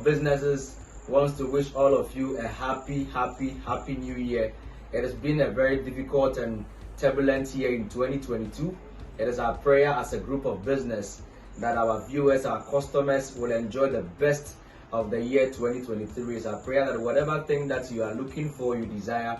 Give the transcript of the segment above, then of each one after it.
Businesses wants to wish all of you a happy new year. It has been a very difficult and turbulent year in 2022. It is our prayer as a group of business that our viewers, our customers will enjoy the best of the year 2023. It's our prayer that whatever thing that you are looking for, you desire,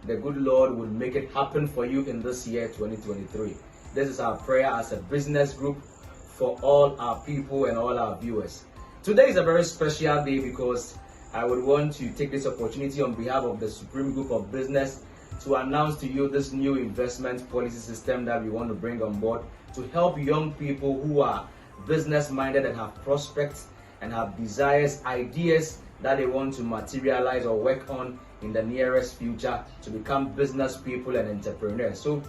the good Lord will make it happen for you in this year 2023. This is our prayer as a business group for all our people and all our viewers. Today is a very special day because I would want to take this opportunity on behalf of the xu-preme Group of Business to announce to you this new investment policy system that we want to bring on board to help young people who are business-minded and have prospects and have desires, ideas that they want to materialize or work on in the nearest future to become business people and entrepreneurs. So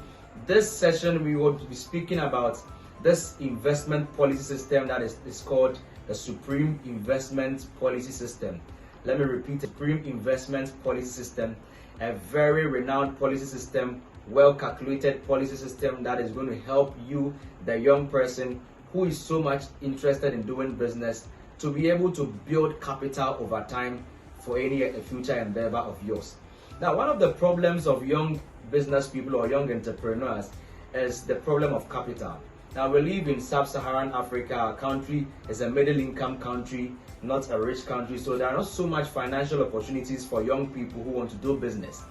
this session we will be speaking about this investment policy system that is called the xu-preme investment policy system. Let me repeat, the xu-preme investment policy system, a very renowned policy system, well calculated policy system that is going to help you, the young person who is so much interested in doing business, to be able to build capital over time for any future endeavor of yours. Now, one of the problems of young business people or young entrepreneurs is the problem of capital. Now, we live in sub-Saharan Africa. Our country is a middle-income country, not a rich country, so there are not so much financial opportunities for young people who want to do business.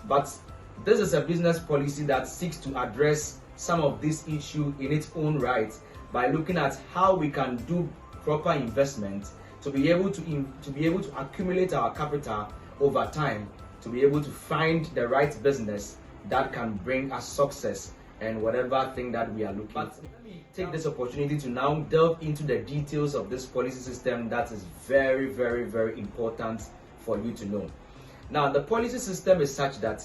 But this is a business policy that seeks to address some of these issues in its own right by looking at how we can do proper investment to be able to accumulate our capital over time, to be able to find the right business that can bring us success and whatever thing that we are looking at. Let me take this opportunity to now delve into the details of this policy system that is very important for you to know. Now, the policy system is such that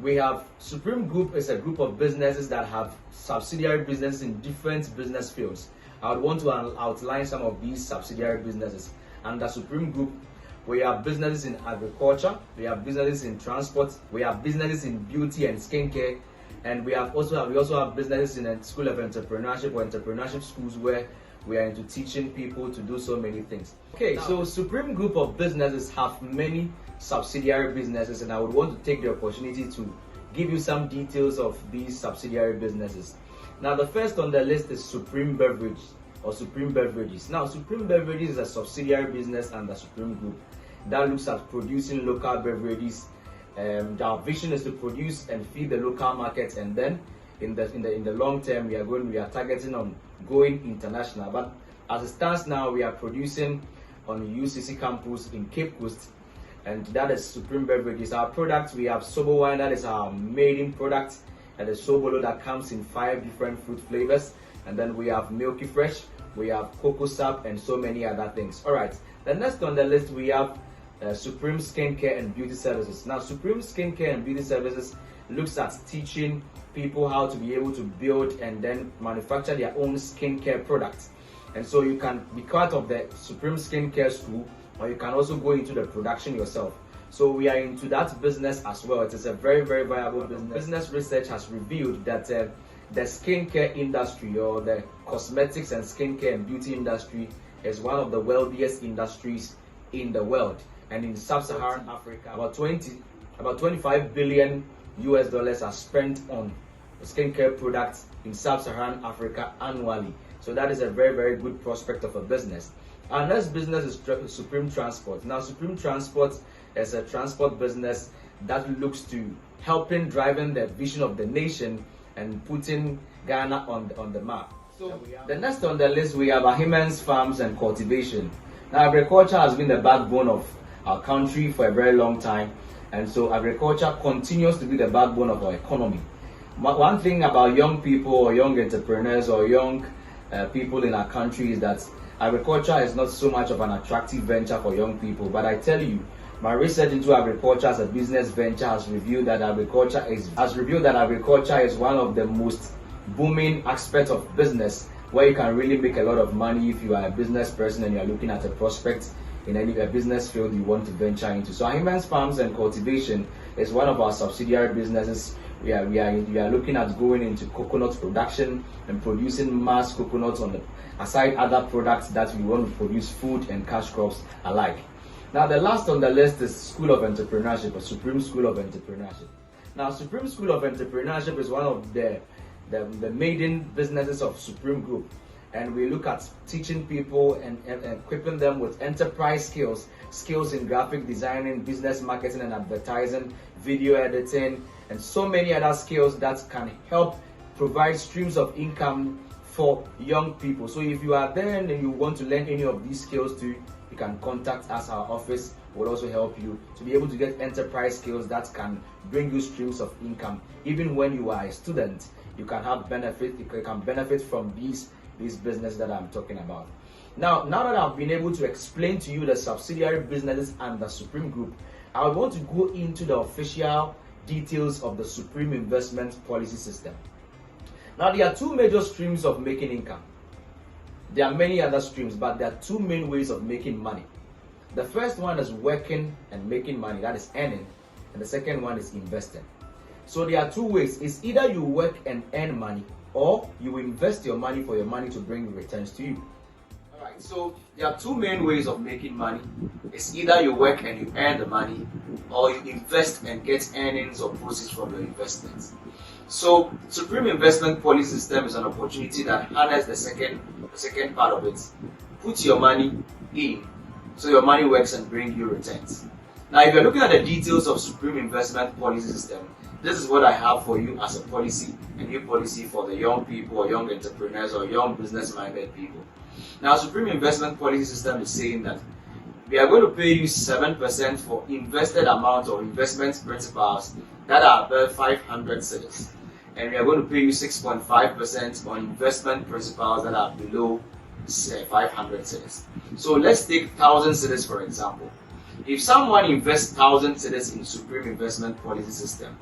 we have xu-preme Group is a group of businesses that have subsidiary businesses in different business fields. I would want to outline some of these subsidiary businesses. Under xu-preme Group, we have businesses in agriculture, we have businesses in transport, we have businesses in beauty and skincare, and we also have businesses in a school of entrepreneurship or entrepreneurship schools where we are into teaching people to do so many things. Okay, so xu-preme Group of businesses have many subsidiary businesses, and I would want to take the opportunity to give you some details of these subsidiary businesses. Now, the first on the list is xu-preme Beverage or xu-preme Beverages. Now, xu-preme Beverages is a subsidiary business under xu-preme Group that looks at producing local beverages. Our vision is to produce and feed the local markets, and then in the long term we are targeting on going international. But as it stands now, we are producing on UCC campus in Cape Coast, and that is xu-preme Beverages. Our products, we have Sobo wine, that is our maiden product, and the Sobolo that comes in 5 different fruit flavors, and then we have Milky Fresh, we have Cocoa Sap, and so many other things. All right, the next on the list we have xu-preme Skincare and Beauty Services. Now, xu-preme Skincare and Beauty Services looks at teaching people how to be able to build and then manufacture their own skincare products. And so you can be part of the xu-preme Skincare School, or you can also go into the production yourself. So we are into that business as well. It is a very viable business. Business research has revealed that the skincare industry, or the cosmetics and skincare and beauty industry, is one of the wealthiest industries in the world. And in sub-Saharan Africa, about 25 billion US dollars are spent on skincare products in sub-Saharan Africa annually. So that is a very good prospect of a business. Our next business is xu-preme Transport. Now, xu-preme Transport is a transport business that looks to helping driving the vision of the nation and putting Ghana on the map. So the next on the list we have Ahimans Farms and Cultivation. Now, agriculture has been the backbone of our country for a very long time, and so agriculture continues to be the backbone of our economy. One thing about young people or young entrepreneurs or young people in our country is that agriculture is not so much of an attractive venture for young people. But I tell you, my research into agriculture as a business venture has revealed that agriculture is one of the most booming aspects of business, where you can really make a lot of money if you are a business person and you are looking at a prospect in any business field you want to venture into. So Ahimans Farms and Cultivation is one of our subsidiary businesses. We are looking at going into coconut production and producing mass coconuts on the aside other products that we want to produce food and cash crops alike. Now the last on the list is School of Entrepreneurship, or Supreme School of Entrepreneurship. Now Supreme School of Entrepreneurship is one of the maiden businesses of Supreme Group, and we look at teaching people and equipping them with enterprise skills in graphic designing, business marketing and advertising, video editing, and so many other skills that can help provide streams of income for young people. So if you are there and you want to learn any of these skills too, you can contact us. Our office will also help you to be able to get enterprise skills that can bring you streams of income. Even when you are a student, you can have benefit. You can benefit from these businesses that I'm talking about. Now that I've been able to explain to you the subsidiary businesses and the Supreme Group, I want to go into the official details of the Supreme Investment Policy System. Now there are two major streams of making income. There are many other streams, but there are two main ways of making money. The first one is working and making money, that is earning, and the second one is investing. So there are two ways. It's either you work and earn money, or you invest your money for your money to bring returns to you. Alright, so there are two main ways of making money. It's either you work and you earn the money, or you invest and get earnings or proceeds from your investments. So Supreme Investment Policy System is an opportunity that harnesses the second part of it. Put your money in, so your money works and brings you returns. Now if you're looking at the details of Supreme Investment Policy System, this is what I have for you as a policy, a new policy for the young people or young entrepreneurs or young business-minded people. Now Supreme Investment Policy System is saying that we are going to pay you 7% for invested amount or investment principals that are above 500 cedis. And we are going to pay you 6.5% on investment principals that are below 500 cedis. So let's take 1,000 cedis for example. If someone invests 1,000 cedis in Supreme Investment Policy System,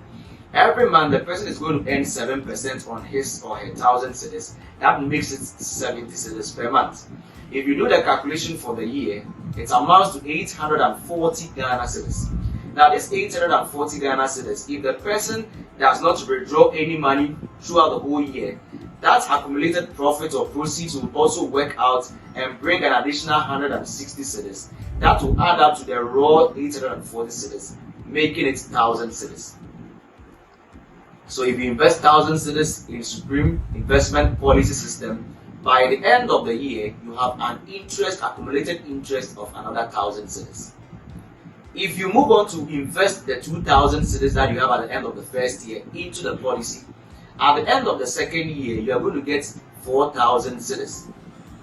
every month the person is going to earn 7% on his or her 1,000 cedis. That makes it 70 cedis per month. If you do the calculation for the year, it amounts to 840 Ghana cedis. Now this 840 Ghana cedis, if the person does not withdraw any money throughout the whole year, that accumulated profit or proceeds will also work out and bring an additional 160 cedis. That will add up to the raw 840 cedis, making it 1,000 cedis. So if you invest 1,000 cedis in Supreme Investment Policy System, by the end of the year, you have an accumulated interest of another 1,000 cedis. If you move on to invest the 2,000 cedis that you have at the end of the first year into the policy, at the end of the second year, you are going to get 4,000 cedis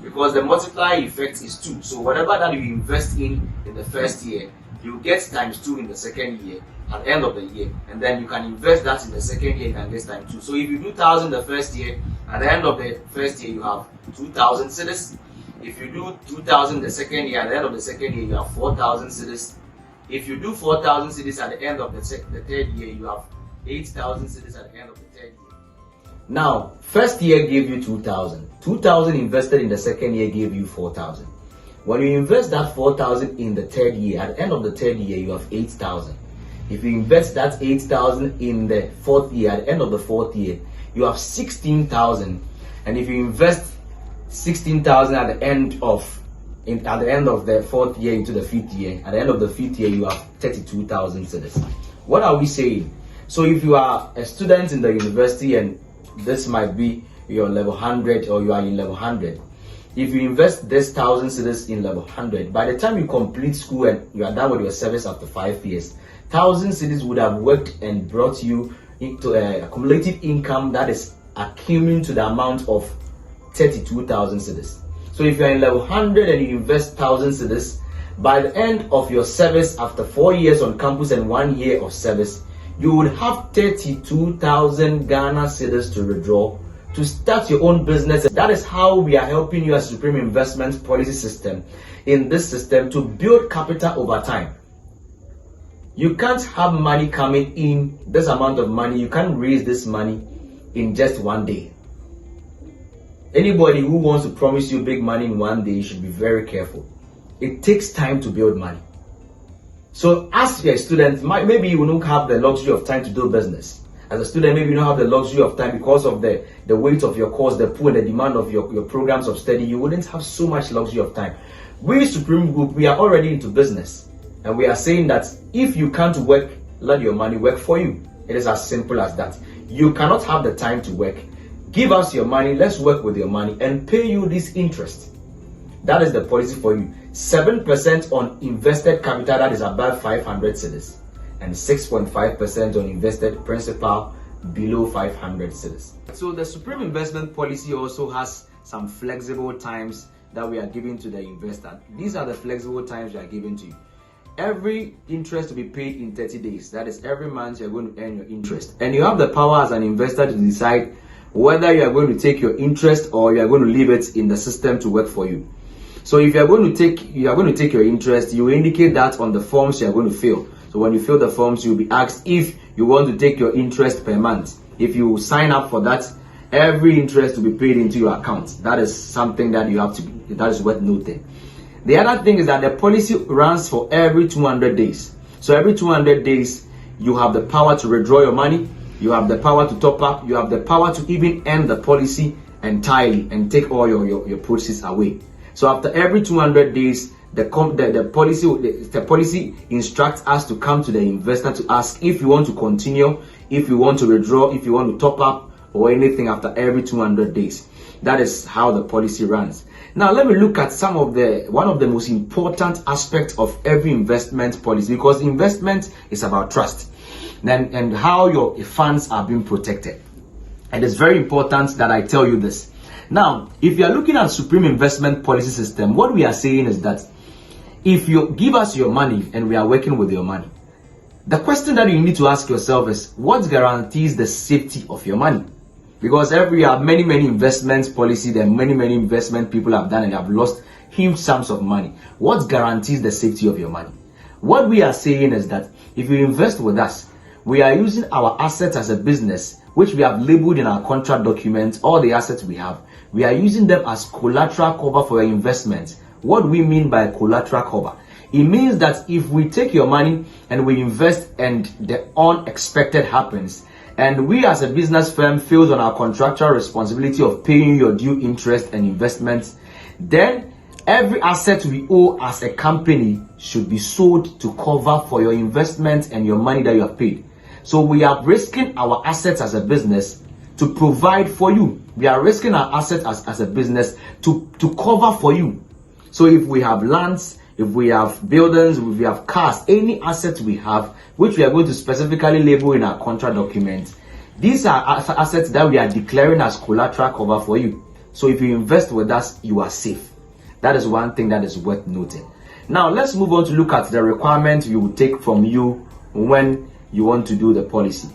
because the multiplier effect is 2. So whatever that you invest in the first year, you get times 2 in the second year at the end of the year, and then you can invest that in the second year and get times 2. So if you do 1,000 the first year, at the end of the first year you have 2,000 cedis. If you do 2,000 the second year, at the end of the second year you have 4,000 cedis. If you do 4,000 cedis at the end of the third year, you have 8,000 cedis at the end of the third year. Now, first year gave you 2,000. 2,000 invested in the second year gave you 4,000. When you invest that 4,000 in the third year, at the end of the third year, you have 8,000. If you invest that 8,000 in the fourth year, at the end of the fourth year, you have 16,000. And if you invest 16,000 at the end of the fourth year into the fifth year, at the end of the fifth year, you have 32,000 cedis. What are we saying? So if you are a student in the university and this might be your level 100 or you are in level 100, if you invest this 1,000 cedis in level 100, by the time you complete school and you are done with your service after 5 years, 1,000 cedis would have worked and brought you into a cumulative income that is akin to the amount of 32,000 cedis. So if you are in level 100 and you invest 1,000 cedis, by the end of your service after 4 years on campus and 1 year of service, you would have 32,000 Ghana cedis to withdraw to start your own business. That is how we are helping you as Supreme Investment Policy System in this system to build capital over time. You can't have money coming in, this amount of money, you can't raise this money in just one day. Anybody who wants to promise you big money in one day, you should be very careful. it takes time to build money. So as you're a student, maybe you don't have the luxury of time to do business. As a student, maybe you don't have the luxury of time because of the weight of your course, the pool, the demand of your programs of study. You wouldn't have so much luxury of time. We Supreme Group, we are already into business. And we are saying that if you can't work, let your money work for you. It is as simple as that. You cannot have the time to work. Give us your money, let's work with your money and pay you this interest. That is the policy for you. 7% on invested capital that is above 500 cedis, and 6.5% on invested principal below 500 cedis. So the Supreme Investment Policy also has some flexible times that we are giving to the investor. These are the flexible times we are giving to you. Every interest to be paid in 30 days. That is, every month you're going to earn your interest. And you have the power as an investor to decide whether you are going to take your interest or you are going to leave it in the system to work for you. So if you are going to take your interest, you indicate that on the forms you are going to fill. So when you fill the forms, you'll be asked if you want to take your interest per month. If you sign up for that, every interest will be paid into your account. That is something that that is worth noting. The other thing is that the policy runs for every 200 days. So every 200 days, you have the power to withdraw your money, you have the power to top up, you have the power to even end the policy entirely and take all your proceeds away. So after every 200 days, the policy instructs us to come to the investor to ask if you want to continue, if you want to withdraw, if you want to top up or anything after every 200 days. That is how the policy runs. Now let me look at one of the most important aspects of every investment policy, because investment is about trust and how your funds are being protected. And it's very important that I tell you this. Now, if you are looking at Supreme Investment Policy System, what we are saying is that if you give us your money and we are working with your money, the question that you need to ask yourself is, what guarantees the safety of your money? Because every year, many investment policies and many investment people have done and have lost huge sums of money. What guarantees the safety of your money? What we are saying is that if you invest with us, we are using our assets as a business, which we have labeled in our contract documents, all the assets we have. We are using them as collateral cover for your investment. What do we mean by collateral cover? It means that if we take your money and we invest and the unexpected happens, and we as a business firm fails on our contractual responsibility of paying your due interest and investments, then every asset we owe as a company should be sold to cover for your investment and your money that you have paid. So we are risking our assets as a business to provide for you. We are risking our assets as a business to cover for you. So if we have lands, if we have buildings, if we have cars, any assets we have, which we are going to specifically label in our contract document, these are assets that we are declaring as collateral cover for you. So if you invest with us, you are safe. That is one thing that is worth noting. Now let's move on to look at the requirements we will take from you when you want to do the policy.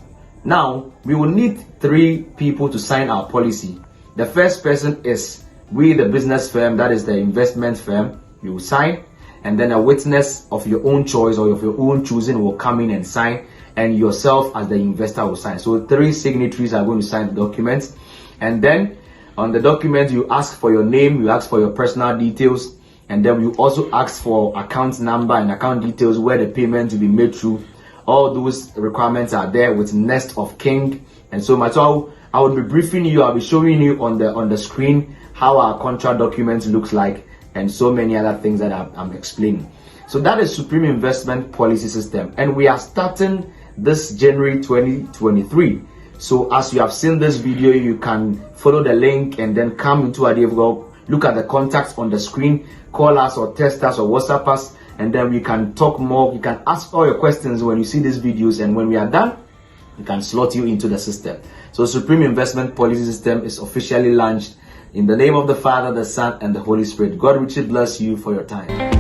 Now we will need 3 people to sign our policy. The first person is we, the business firm, that is the investment firm. You will sign, and then a witness of your own choice or of your own choosing will come in and sign, and yourself as the investor will sign. So 3 signatories are going to sign the document, and then on the document you ask for your name, you ask for your personal details, and then you also ask for account number and account details where the payment will be made through. All those requirements are there with next of kin and so much. So I will be briefing you, I'll be showing you on the screen how our contract document looks like and so many other things that I'm explaining. So that is Supreme Investment Policy System, and we are starting this January 2023. So as you have seen this video, you can follow the link and then come into ADF. Look at the contacts on the screen, call us or text us or WhatsApp us, and then we can talk more. You can ask all your questions when you see these videos, and when we are done, we can slot you into the system. So Supreme Investment Policy System is officially launched in the name of the Father, the Son, and the Holy Spirit. God richly bless you for your time.